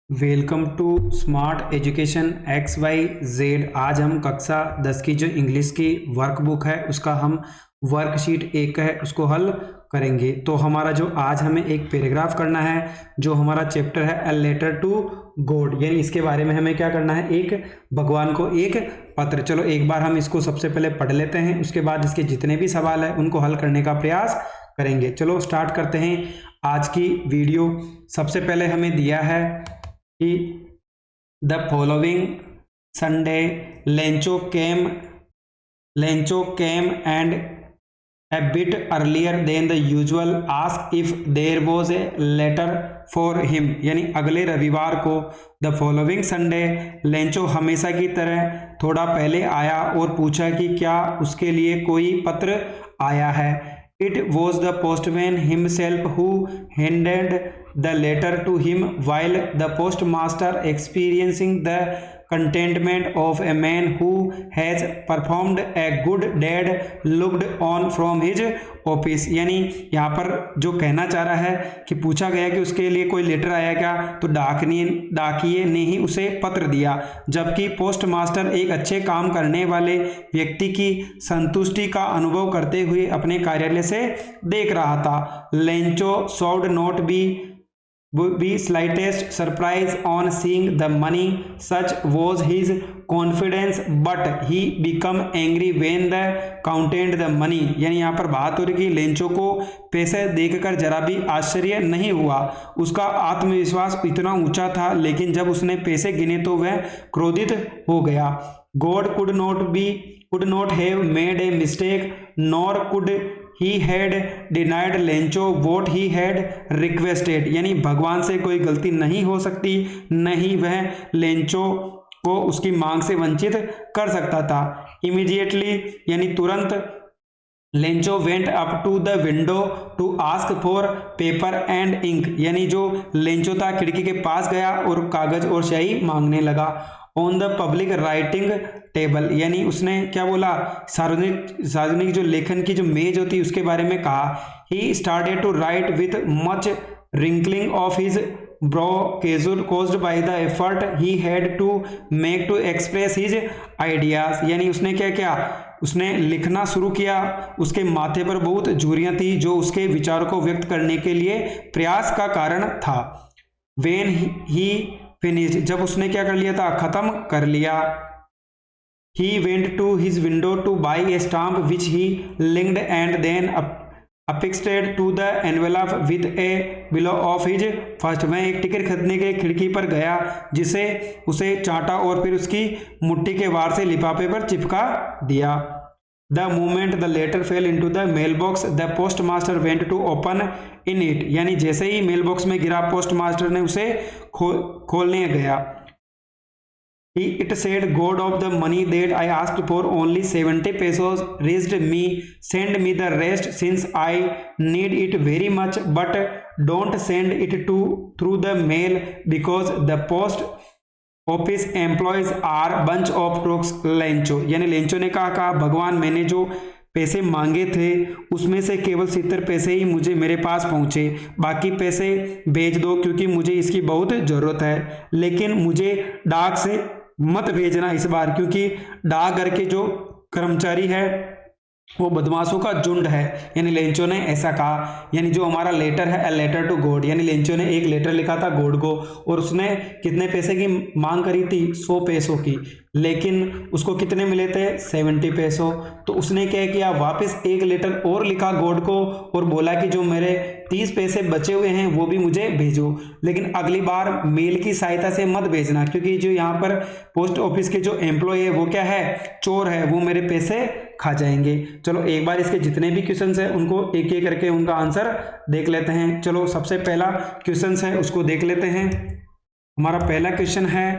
Welcome to smart education X Y Z. आज हम कक्षा 10 की जो इंग्लिश की वर्कबुक है उसका हम वर्कशीट 1 है उसको हल करेंगे। तो हमारा जो आज हमें एक पैराग्राफ करना है, जो हमारा चैप्टर है ए लेटर टू गॉड, यानी इसके बारे में हमें क्या करना है, एक भगवान को एक पत्र। चलो एक बार हम इसको सबसे पहले पढ़ लेते हैं, उसके बाद इसके जितने भी सवाल है उनको हल करने का प्रयास करेंगे। चलो स्टार्ट करते हैं आज की वीडियो। सबसे पहले हमें दिया है कि the following Sunday Lencho came and a bit earlier than the usual asked if there was a letter for him, यानी अगले रविवार को द फॉलोइंग संडे लेंचो हमेशा की तरह थोड़ा पहले आया और पूछा कि क्या उसके लिए कोई पत्र आया है। It was the postman himself who handed the letter to him, while the postmaster, experiencing the contentment of a man who has performed a good deed, looked on from his office। यानी यहाँ पर जो कहना चाह रहा है कि पूछा गया कि उसके लिए कोई लेटर आया क्या, तो डाकिए ने ही उसे पत्र दिया, जबकि पोस्ट मास्टर एक अच्छे काम करने वाले व्यक्ति की संतुष्टि का अनुभव करते हुए अपने कार्यालय से देख रहा था। Lencho showed not be slightest surprise on seeing the money, such was his confidence, but he became angry when the counted the money। यानी यहाँ पर बात हो रही कि लेंचो को पैसे देखकर जरा भी आश्चर्य नहीं हुआ, उसका आत्मविश्वास इतना ऊंचा था, लेकिन जब उसने पैसे गिने तो वह क्रोधित हो गया। God could not have made a mistake, nor could he had denied Lencho what he had requested। यानी भगवान से कोई गलती नहीं हो सकती, नहीं वह लेंचो को उसकी मांग से वंचित कर सकता था। इमीडिएटली यानी तुरंत Lencho went up to the window to ask for paper and ink, यानी जो लेंचो था खिड़की के पास गया और कागज और स्याही मांगने लगा। On the public writing table, यानी उसने क्या बोला, सार्वजनिक जो लेखन की जो मेज होती है उसके बारे में कहा। He started to write with much wrinkling of his brow caused by the effort he had to make to express his ideas। यानी उसने क्या किया, उसने लिखना शुरू किया, उसके माथे पर बहुत झुर्रियां थी जो उसके विचारों को व्यक्त करने के लिए प्रयास का कारण था। When he finished, जब उसने क्या कर लिया था, खत्म कर लिया। He went to his window to buy a stamp which he linked and then affixed to the envelope with a below of his first। वह एक टिकट खरीदने के खिड़की पर गया जिसे उसे चाटा और फिर उसकी मुट्ठी के वार से लिफाफे पर चिपका दिया। The moment the letter fell into the mailbox, the postmaster went to open in it। यानी जैसे ही मेल बॉक्स में गिरा पोस्टमास्टर ने उसे खोलने गया। It said, God of the money that I asked for only 70 pesos, raised me, send me the rest since I need it very much, but don't send it through the mail because the post office employees are bunch of crooks. Lencho यानी Lencho ने कहा भगवान, मैंने जो पैसे मांगे थे उसमें से केवल 70 पैसे ही मुझे मेरे पास पहुंचे, बाकी पैसे भेज दो क्योंकि मुझे इसकी बहुत ज़रूरत है, लेकिन मुझे डाक से मत भेजना इस बार, क्योंकि डाकघर के जो कर्मचारी है वो बदमाशों का झुंड है। यानी लेंचो ने ऐसा कहा। यानी जो हमारा लेटर है, ए लेटर टू गॉड, यानी लेंचो ने एक लेटर लिखा था गॉड को और उसने कितने पैसे की मांग करी थी, 100 पैसों की, लेकिन उसको कितने मिले थे, 70 पैसों। तो उसने क्या किया, वापस एक लेटर और लिखा गॉड को और बोला कि जो मेरे 30 पैसे बचे हुए हैं वो भी मुझे भेजो, लेकिन अगली बार मेल की सहायता से मत भेजना, क्योंकि जो यहाँ पर पोस्ट ऑफिस के जो एम्प्लॉय है वो क्या है, चोर है, वो मेरे पैसे खा जाएंगे। चलो एक बार इसके जितने भी क्वेश्चंस हैं उनको एक एक करके उनका आंसर देख लेते हैं। चलो सबसे पहला क्वेश्चंस है उसको देख लेते हैं। हमारा पहला क्वेश्चन है,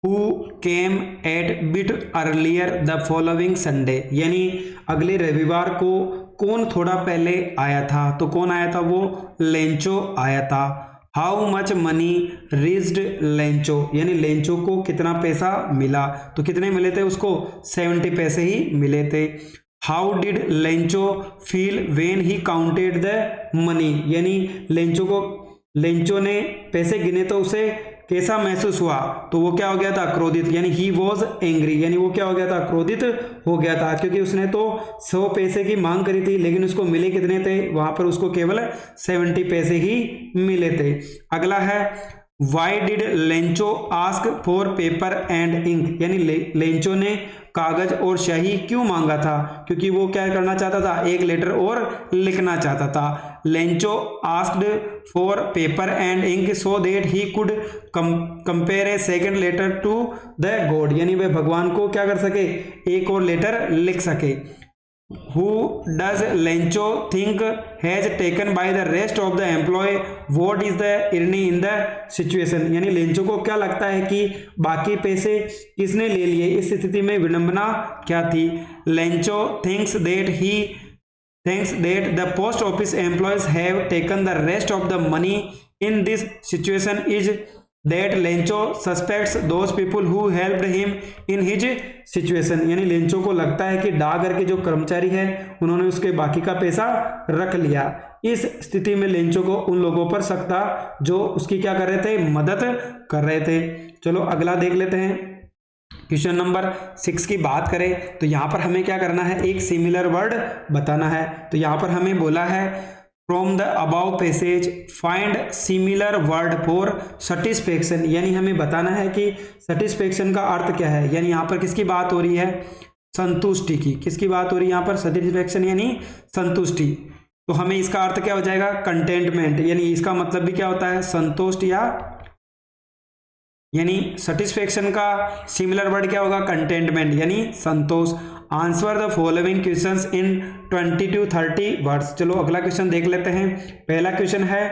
who came at bit earlier the following Sunday, यानी अगले रविवार को कौन थोड़ा पहले आया था, तो कौन आया था, वो लेंचो आया था। How much money reached Lencho, यानी लेंचो को कितना पैसा मिला, तो कितने मिले थे उसको, 70 पैसे ही मिले थे। How did Lencho feel when he counted the money, यानी लेंचो ने पैसे गिने तो उसे कैसा महसूस हुआ, तो वो क्या हो गया था, क्रोधित, यानी ही वॉज एंग्री, यानी वो क्या हो गया था, क्रोधित हो गया था, क्योंकि उसने तो 100 पैसे की मांग करी थी लेकिन उसको मिले कितने थे, वहां पर उसको केवल 70 पैसे ही मिले थे। अगला है why did Lencho ask for paper and ink, यानी लेंचो ने कागज और स्याही क्यों मांगा था, क्योंकि वो क्या करना चाहता था, एक लेटर और लिखना चाहता था। Lencho asked for paper and ink so that he could compare a second letter to the god, यानी वह भगवान को क्या कर सके, एक और लेटर लिख सके। Who does Lencho think has taken by the rest of the employee what is the irony in the situation, यानी लेंचो को क्या लगता है कि बाकी पैसे किसने ले लिए, इस स्थिति में विडंबना क्या थी। Lencho thinks that the post office employees have taken the rest of the money in this situation is that Lencho suspects those people who helped him in his situation, यानी लेंचो को लगता है कि डाकघर के जो कर्मचारी हैं उन्होंने उसके बाकी का पैसा रख लिया। इस स्थिति में लेंचो को उन लोगों पर शक था जो उसकी क्या कर रहे थे, मदद कर रहे थे। चलो अगला देख लेते हैं। क्वेश्चन नंबर 6 की बात करें तो यहाँ पर हमें क्या करना है, एक सिमिलर वर्ड बताना है। तो यहाँ पर हमें बोला है from the above passage find similar word for satisfaction, यानी हमें बताना है कि सेटिस्फेक्शन का अर्थ क्या है। यानी यहाँ पर किसकी बात हो रही है, संतुष्टि की। किसकी बात हो रही है यहाँ पर, सेटिस्फेक्शन यानी संतुष्टि। तो हमें इसका अर्थ क्या हो जाएगा, कंटेंटमेंट, यानी इसका मतलब भी क्या होता है, संतुष्ट, या यानी सेटिस्फेक्शन का सिमिलर वर्ड क्या होगा, कंटेंटमेंट यानी संतोष। Answer the following questions in 20 to 30 words. चलो अगला क्वेश्चन देख लेते हैं। पहला क्वेश्चन है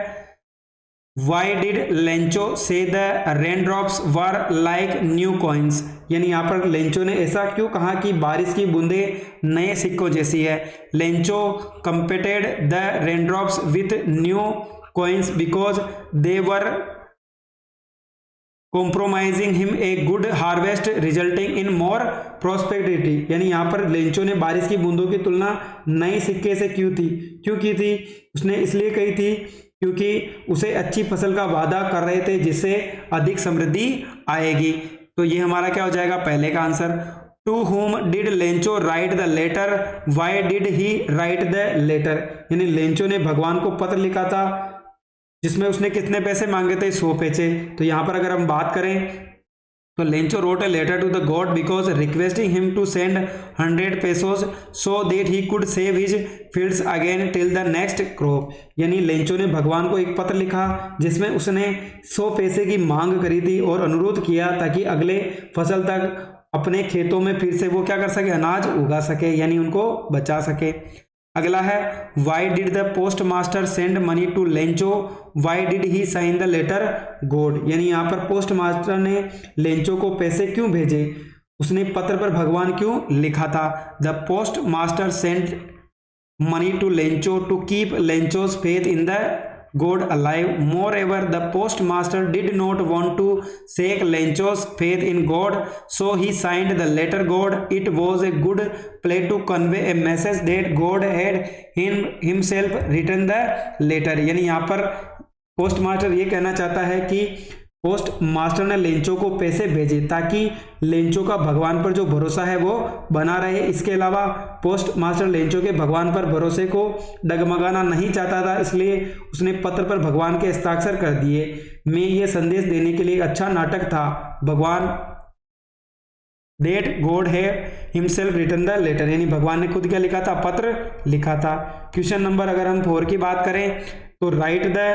why did Lencho say the raindrops were like new coins, यानी यहाँ पर लेंचो ने ऐसा क्यों कहा कि बारिश की बूंदे नए सिक्कों जैसी है। Lencho compared the raindrops with new coins because they were compromising him a good harvest resulting in more prosperity, यानी यहाँ पर लेंचो ने बारिश की बूंदों की तुलना नए सिक्के से क्यों की थी, उसने इसलिए कही थी क्योंकि उसे अच्छी फसल का वादा कर रहे थे जिससे अधिक समृद्धि आएगी। तो ये हमारा क्या हो जाएगा, पहले का answer. To whom did Lencho write the letter, why did he write the letter, यानी लेंचो ने भगवान को पत्र लिखा था जिसमें उसने कितने पैसे मांगे थे, 100 पैसे। तो यहाँ पर अगर हम बात करें तो Lencho wrote a letter to the god because requesting him to send 100 pesos so that he could save his fields again till the next crop, यानी लेंचो ने भगवान को एक पत्र लिखा जिसमें उसने 100 पैसे की मांग करी थी और अनुरोध किया ताकि अगले फसल तक अपने खेतों में फिर से वो क्या कर सके, अनाज उगा सके, यानी उनको बचा सके। अगला है why did the post master send money to Lencho, why did he sign the letter god, यानी यहाँ पर पोस्ट मास्टर ने लेंचो को पैसे क्यों भेजे, उसने पत्र पर भगवान क्यों लिखा था। The post master send money to Lencho to keep Lencho's faith in the God alive. Moreover, the postmaster did not want to shake Lencho's faith in God, so he signed the letter God. It was a good play to convey a message that God had himself written the letter. यानी यहाँ पर post master ये कहना चाहता है कि post master ने Lencho को पैसे भेजे ताकि लेंचो का भगवान पर जो भरोसा है वो बना रहे। इसके अलावा पोस्ट मास्टर लेंचो के भगवान पर भरोसे को डगमगाना नहीं चाहता था, इसलिए उसने पत्र पर भगवान के हस्ताक्षर कर दिए। में ये संदेश देने के लिए एक अच्छा नाटक था। भगवान डेट गॉड है हिमसेल्फ रिटन द लेटर, यानी भगवान ने खुद क्या लिखा था, पत्र लिखा था। क्वेश्चन नंबर अगर हम 4 की बात करें तो राइट द,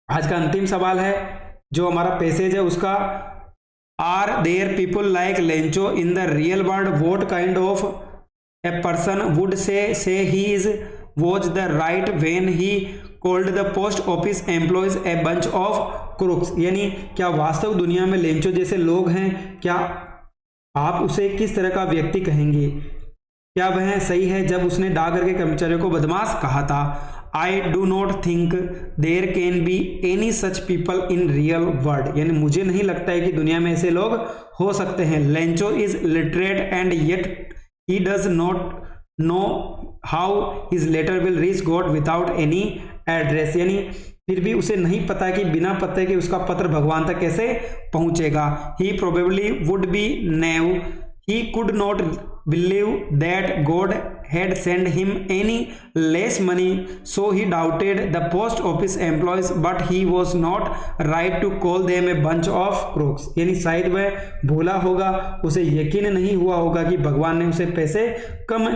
आज का अंतिम सवाल है जो हमारा पैसेज है उसका, are there people like Lencho in the real world, what kind of a person would say he is was the right when he called the post office employees a bunch of crooks, यानी क्या वास्तव दुनिया में Lencho जैसे लोग हैं, क्या आप उसे किस तरह का व्यक्ति कहेंगे, क्या वह सही है जब उसने डाकघर के कर्मचारियों को बदमाश कहा था। I do not think there can be any such people in real world, यानी मुझे नहीं लगता है कि दुनिया में ऐसे लोग हो सकते हैं। Lencho is literate and yet he does not know how his letter will reach god without any address, यानी फिर भी उसे नहीं पता कि बिना पते के उसका पत्र भगवान तक कैसे पहुंचेगा। He probably would be naive, he could not believe that God had sent him any less money, so he doubted the post office employees, but he was not right to call them a bunch of crooks। यानी शायद वह भूला होगा, उसे यकीन नहीं हुआ होगा कि भगवान ने उसे पैसे कम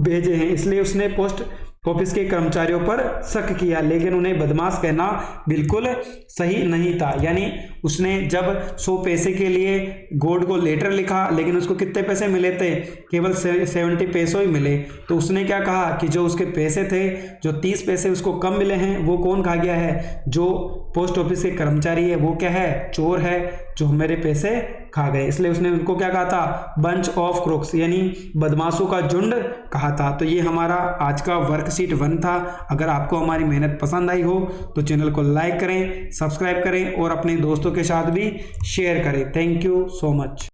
भेजे हैं, इसलिए उसने पोस्ट ऑफिस के कर्मचारियों पर शक किया, लेकिन उन्हें बदमाश कहना बिल्कुल सही नहीं था। यानी उसने जब 100 पैसे के लिए गॉड को लेटर लिखा, लेकिन उसको कितने पैसे मिले थे, केवल 70 पैसे ही मिले, तो उसने क्या कहा कि जो उसके पैसे थे, जो 30 पैसे उसको कम मिले हैं, वो कौन खा गया है, जो पोस्ट ऑफिस के कर्मचारी है, वो क्या है, चोर है, जो मेरे पैसे खा गए। इसलिए उसने उनको क्या कहा था, बंच ऑफ क्रूक्स, यानी बदमाशों का झुंड कहा था। तो ये हमारा आज का वर्कशीट 1 था। अगर आपको हमारी मेहनत पसंद आई हो तो चैनल को लाइक करें, सब्सक्राइब करें और अपने दोस्तों के साथ भी शेयर करें। Thank you so much.